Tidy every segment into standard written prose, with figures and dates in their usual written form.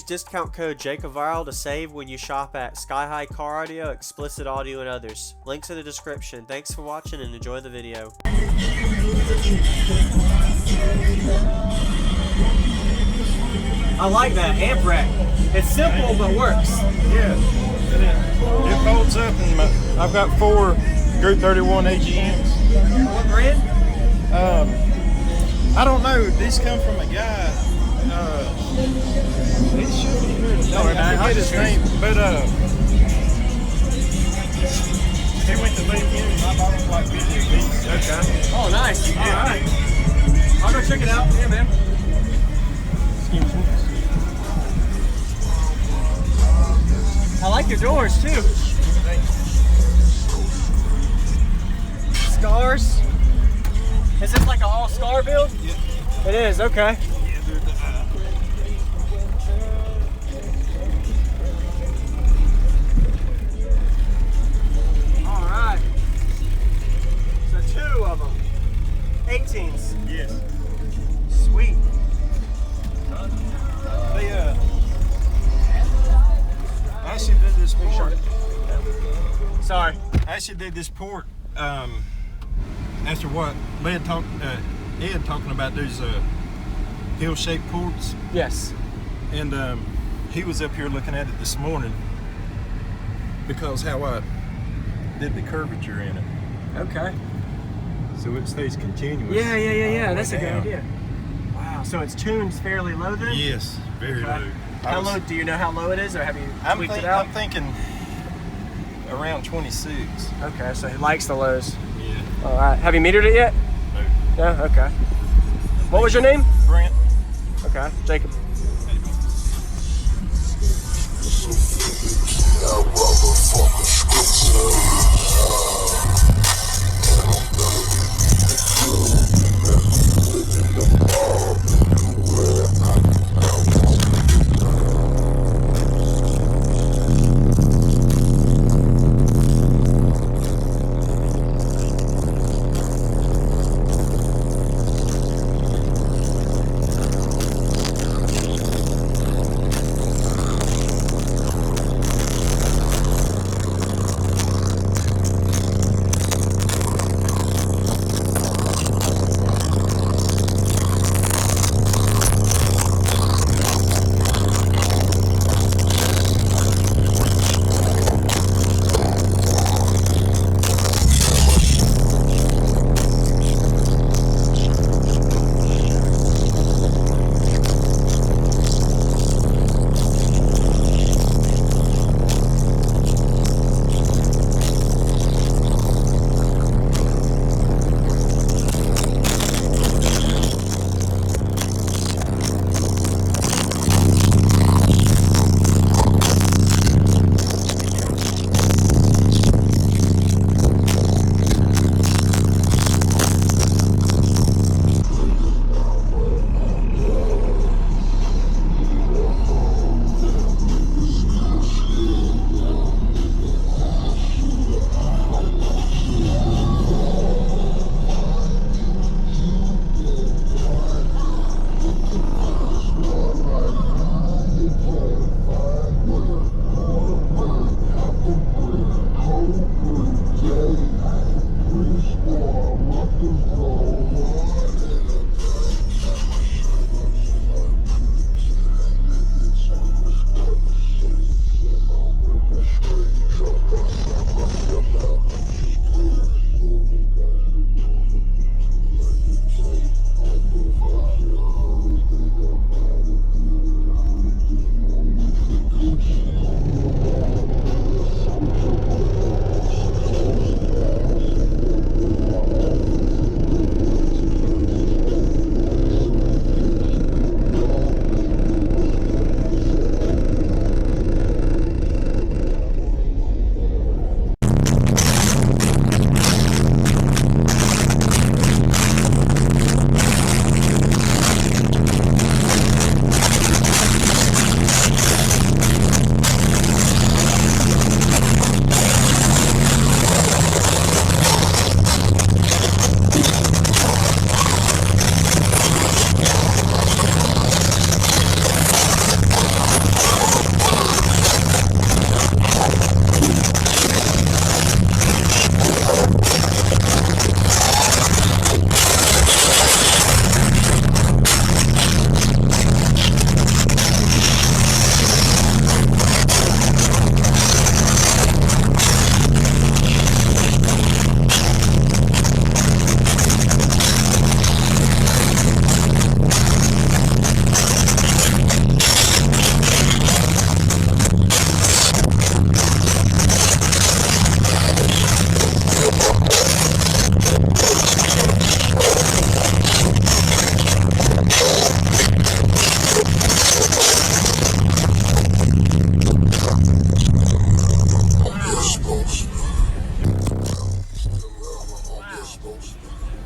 use discount code JACOVIRAL to save when you shop at Sky High Car Audio, Explicit Audio, and others. Links in the description. Thanks for watching and enjoy the video. I like that amp rack. It's simple but works. Yeah, it folds up, and I've got 4 Group 31 AGMs. What brand? I don't know. These come from a guy. He should be here today. Don't worry about it. I forget his name, but he went to leave here, and I bought him like 50 pieces. Okay. Oh, nice. Yeah. All right. I'll go check it out. Yeah, man. Excuse me. I like your doors too. Scars. Is this like a all Skar build? Yeah. It is. Okay. Yeah, they're All right. So 2 of them. 18s. yes. Sweet. They I actually did this port. Sorry. I actually did this port after what Ed talking about those hill-shaped ports, Yes. and he was up here looking at it this morning because how I did the curvature in it, Okay. so it stays continuous. Yeah. That's a good down. idea. Wow. So it's tuned fairly low then? Yes, very Okay. low. How low? Do you know how low it is, or have you tweaked it I'm out? thinking around 26. Okay. So he likes the lows. Yeah. All right. Have you metered it yet? No. No. Okay. What was your name? Brent. Okay. Jacob.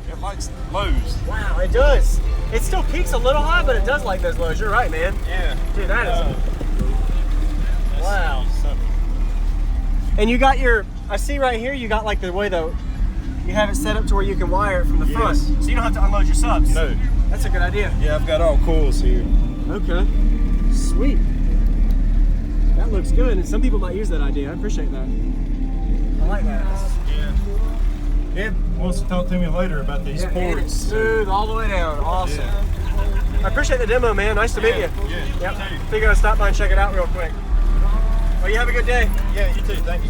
It likes lows. Wow, it does. It still peaks a little high, but it does like those lows. You're right, man. Yeah. Dude, that is. Wow. And you got your, I see right here, you got like the way though, you have it set up to where you can wire it from the front. So you don't have to unload your subs. No. That's a good idea. Yeah, I've got all coils here. Okay. Sweet. That looks good, and some people might use that idea. I appreciate that. I like that. Yeah. Ed wants to talk to me later about these And it's ports. smooth all the way down. Awesome. Yeah. I appreciate the demo, man. Nice to meet you. Yeah, Yep. you too. Figured I'd stop by and check it out real quick. Well, you have a good day. Yeah, you too. Thank you.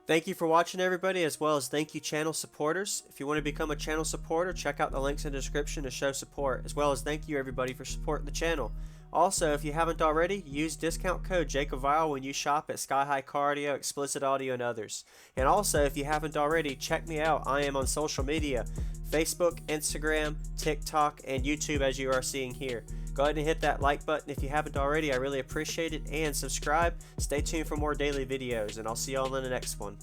Thank you for watching, everybody, as well as thank you channel supporters. If you want to become a channel supporter, check out the links in the description to show support, as well as thank you everybody for supporting the channel. Also, if you haven't already, use discount code JACOBVILE when you shop at Sky High Cardio, Explicit Audio, and others. And also, if you haven't already, check me out. I am on social media, Facebook, Instagram, TikTok, and YouTube, as you are seeing here. Go ahead and hit that like button if you haven't already. I really appreciate it. And subscribe. Stay tuned for more daily videos, and I'll see y'all in the next one.